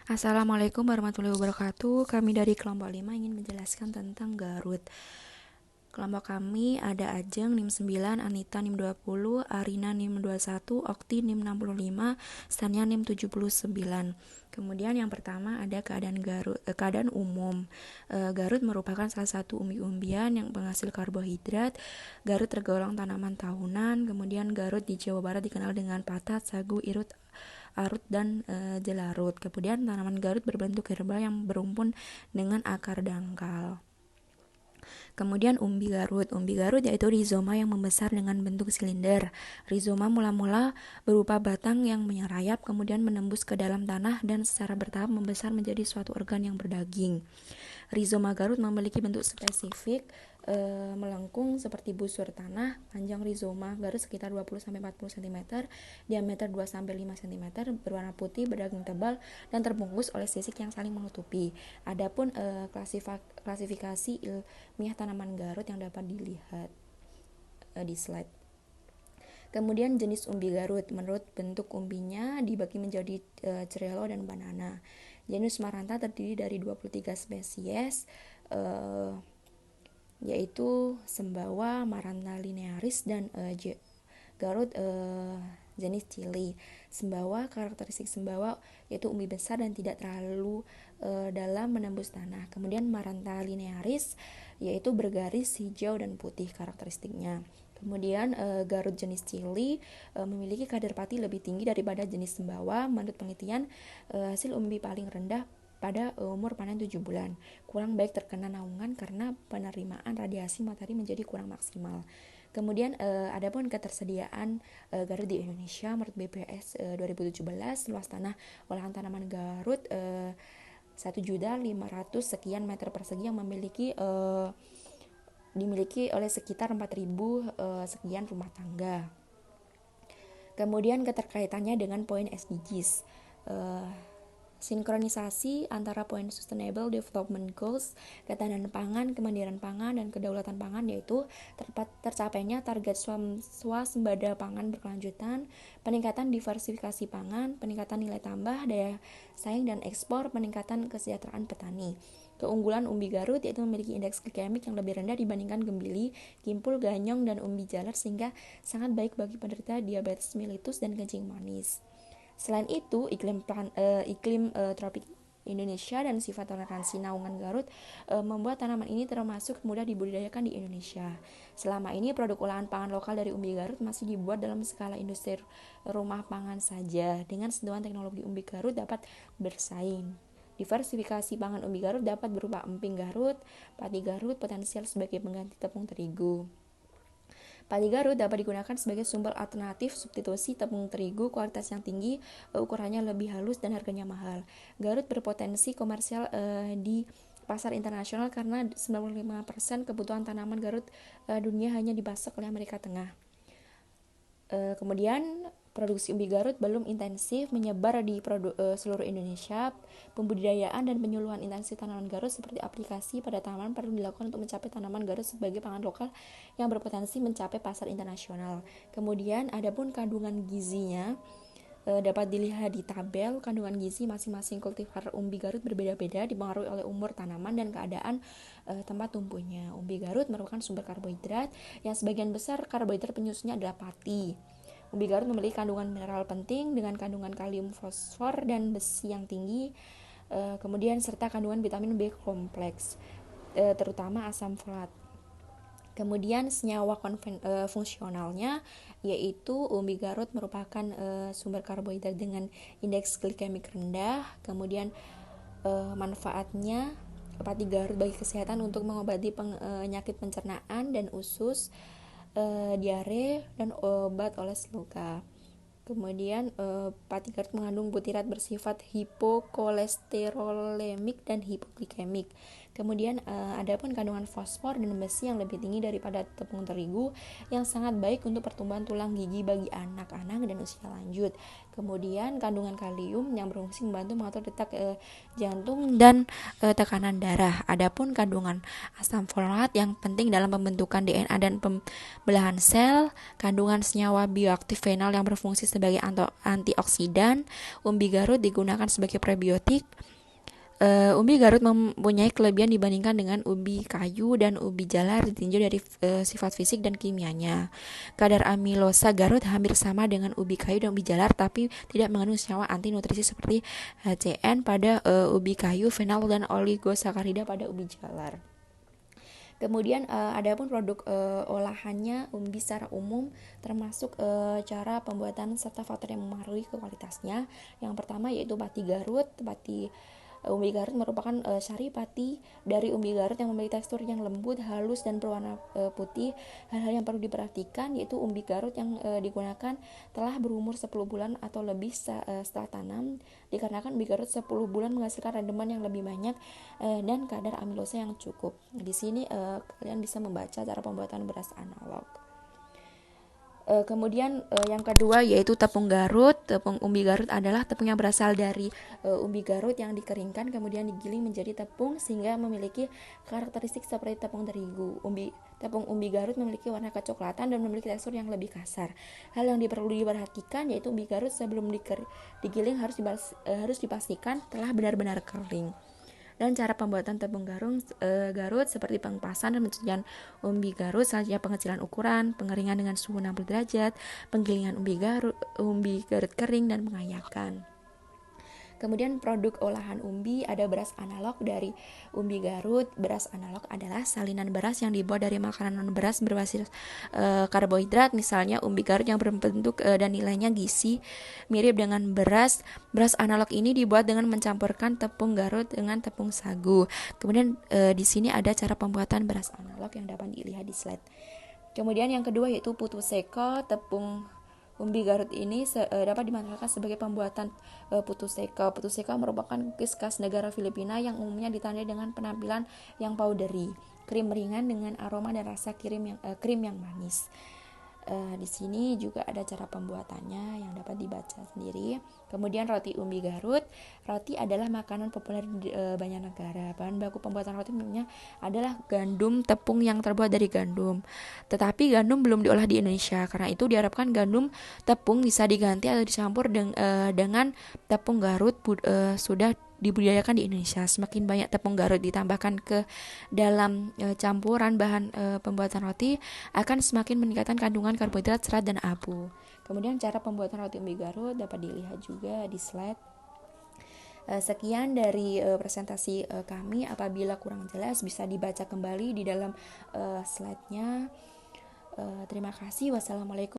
Assalamualaikum warahmatullahi wabarakatuh. Kami dari kelompok 5 ingin menjelaskan tentang Garut. Kelompok kami ada Ajeng NIM 9, Anita NIM 20, Arina NIM 21, Okti NIM 65, Stania NIM 79. Kemudian yang pertama ada keadaan Garut, keadaan umum. Garut merupakan salah satu umbi-umbian yang penghasil karbohidrat. Garut tergolong tanaman tahunan. Kemudian Garut di Jawa Barat dikenal dengan patat, sagu, irut, arut, dan jelarut. Kemudian tanaman Garut berbentuk herbal yang berumpun dengan akar dangkal. Kemudian umbi Garut. Umbi Garut yaitu rizoma yang membesar dengan bentuk silinder. Rizoma mula-mula berupa batang yang menyerayap, kemudian menembus ke dalam tanah dan secara bertahap membesar menjadi suatu organ yang berdaging. Rizoma Garut memiliki bentuk spesifik, melengkung seperti busur tanah. Panjang rizoma Garut sekitar 20-40 cm, diameter 2-5 cm, berwarna putih, berdaging tebal, dan terbungkus oleh sisik yang saling menutupi. Adapun klasifikasi ilmiah tanaman Garut yang dapat dilihat di slide. Kemudian jenis umbi Garut, menurut bentuk umbinya dibagi menjadi cerelo dan banana. Genus Maranta terdiri dari 23 spesies, yaitu Sembawa, Maranta linearis, dan Garut jenis Cili. Sembawa, karakteristik Sembawa yaitu umbi besar dan tidak terlalu dalam menembus tanah. Kemudian Maranta linearis yaitu bergaris hijau dan putih karakteristiknya. Kemudian Garut jenis Cili memiliki kadar pati lebih tinggi daripada jenis Sembawa. Menurut penelitian, hasil umbi paling rendah pada umur panen 7 bulan. Kurang baik terkena naungan karena penerimaan radiasi matahari menjadi kurang maksimal. Kemudian adapun ketersediaan Garut di Indonesia menurut BPS 2017, luas tanah olahan tanaman Garut 1.500.000 sekian meter persegi yang dimiliki oleh sekitar 4.000 sekian rumah tangga. Kemudian keterkaitannya dengan poin SDGs. Sinkronisasi antara poin Sustainable Development Goals, ketahanan pangan, kemandirian pangan, dan kedaulatan pangan, yaitu tercapainya target swasembada pangan berkelanjutan, peningkatan diversifikasi pangan, peningkatan nilai tambah, daya saing dan ekspor, peningkatan kesejahteraan petani. Keunggulan umbi Garut yaitu memiliki indeks glikemik yang lebih rendah dibandingkan gembili, kimpul, ganyong, dan umbi jalar, sehingga sangat baik bagi penderita diabetes mellitus dan kencing manis. Selain itu, iklim tropik Indonesia dan sifat toleransi naungan Garut membuat tanaman ini termasuk mudah dibudidayakan di Indonesia. Selama ini produk olahan pangan lokal dari umbi Garut masih dibuat dalam skala industri rumah pangan saja. Dengan sentuhan teknologi umbi Garut dapat bersaing. Diversifikasi pangan umbi Garut dapat berupa emping Garut, padi Garut, potensial sebagai pengganti tepung terigu. Padi Garut dapat digunakan sebagai sumber alternatif substitusi tepung terigu kualitas yang tinggi, ukurannya lebih halus, dan harganya mahal. Garut berpotensi komersial di pasar internasional karena 95% kebutuhan tanaman Garut dunia hanya dipasok oleh Amerika Tengah. Kemudian produksi umbi Garut belum intensif menyebar di seluruh Indonesia. Pembudidayaan dan penyuluhan intensif tanaman Garut seperti aplikasi pada tanaman perlu dilakukan untuk mencapai tanaman Garut sebagai pangan lokal yang berpotensi mencapai pasar internasional. Kemudian adapun kandungan gizinya dapat dilihat di tabel. Kandungan gizi masing-masing kultivar umbi Garut berbeda-beda dipengaruhi oleh umur tanaman dan keadaan tempat tumbuhnya. Umbi Garut merupakan sumber karbohidrat yang sebagian besar karbohidrat penyusunnya adalah pati. Umbi Garut memiliki kandungan mineral penting dengan kandungan kalium, fosfor, dan besi yang tinggi, kemudian serta kandungan vitamin B kompleks, terutama asam folat. Kemudian senyawa fungsionalnya yaitu umbi Garut merupakan sumber karbohidrat dengan indeks glikemik rendah. Kemudian manfaatnya padi Garut bagi kesehatan untuk mengobati penyakit pencernaan dan usus, diare, dan obat oles luka. Kemudian padi Garut mengandung butirat bersifat hipokolesterolemik dan hipoglikemik. Kemudian adapun kandungan fosfor dan besi yang lebih tinggi daripada tepung terigu yang sangat baik untuk pertumbuhan tulang gigi bagi anak-anak dan usia lanjut. Kemudian kandungan kalium yang berfungsi membantu mengatur detak jantung dan tekanan darah. Adapun kandungan asam folat yang penting dalam pembentukan DNA dan pembelahan sel, kandungan senyawa bioaktif fenol yang berfungsi sebagai antioksidan. Umbi Garut digunakan sebagai prebiotik. Umbi Garut mempunyai kelebihan dibandingkan dengan ubi kayu dan ubi jalar ditinjau dari sifat fisik dan kimianya. Kadar amilosa Garut hampir sama dengan ubi kayu dan ubi jalar, tapi tidak mengandung senyawa anti nutrisi seperti HCN pada ubi kayu, fenol dan oligosakarida pada ubi jalar. Kemudian adapun produk olahannya umbi secara umum termasuk cara pembuatan serta faktor yang mempengaruhi kualitasnya. Yang pertama yaitu pati Garut. Umbi Garut merupakan sari pati dari umbi Garut yang memiliki tekstur yang lembut, halus dan berwarna putih. Hal-hal yang perlu diperhatikan yaitu umbi Garut yang digunakan telah berumur 10 bulan atau lebih setelah tanam, dikarenakan umbi Garut 10 bulan menghasilkan rendeman yang lebih banyak dan kadar amilosa yang cukup. Di sini kalian bisa membaca cara pembuatan beras analog. Kemudian yang kedua yaitu tepung Garut. Tepung umbi Garut adalah tepung yang berasal dari umbi Garut yang dikeringkan kemudian digiling menjadi tepung sehingga memiliki karakteristik seperti tepung terigu. Tepung umbi Garut memiliki warna kecoklatan dan memiliki tekstur yang lebih kasar. Hal yang perlu diperhatikan yaitu umbi Garut sebelum digiling harus dipastikan telah benar-benar kering. Dan cara pembuatan tepung Garut seperti pengepasan dan pencucian umbi Garut, selanjutnya pengecilan ukuran, pengeringan dengan suhu 60 derajat, penggilingan umbi Garut kering dan pengayakan. Kemudian produk olahan umbi ada beras analog dari umbi Garut. Beras analog adalah salinan beras yang dibuat dari makanan non beras berbasis karbohidrat, misalnya umbi Garut yang berbentuk dan nilainya gizi mirip dengan beras. Beras analog ini dibuat dengan mencampurkan tepung Garut dengan tepung sagu. Kemudian di sini ada cara pembuatan beras analog yang dapat dilihat di slide. Kemudian yang kedua yaitu putu seko. Tepung umbi Garut ini dapat dimanfaatkan sebagai pembuatan putu seko. Putu seko merupakan cookies khas negara Filipina yang umumnya ditandai dengan penampilan yang powdery, krim ringan dengan aroma dan rasa krim yang manis. Di sini juga ada cara pembuatannya yang dapat dibaca sendiri. Kemudian roti umbi Garut. Roti adalah makanan populer di banyak negara. Bahan baku pembuatan roti umumnya adalah gandum tepung yang terbuat dari gandum. Tetapi gandum belum diolah di Indonesia. Karena itu diharapkan gandum tepung bisa diganti atau dicampur dengan tepung Garut sudah dibudidayakan di Indonesia. Semakin banyak tepung Garut ditambahkan ke dalam campuran bahan pembuatan roti akan semakin meningkatkan kandungan karbohidrat, serat, dan abu. Kemudian cara pembuatan roti umbi Garut dapat dilihat juga di slide. Sekian dari presentasi kami. Apabila kurang jelas bisa dibaca kembali di dalam slide-nya. Terima kasih. Wassalamualaikum.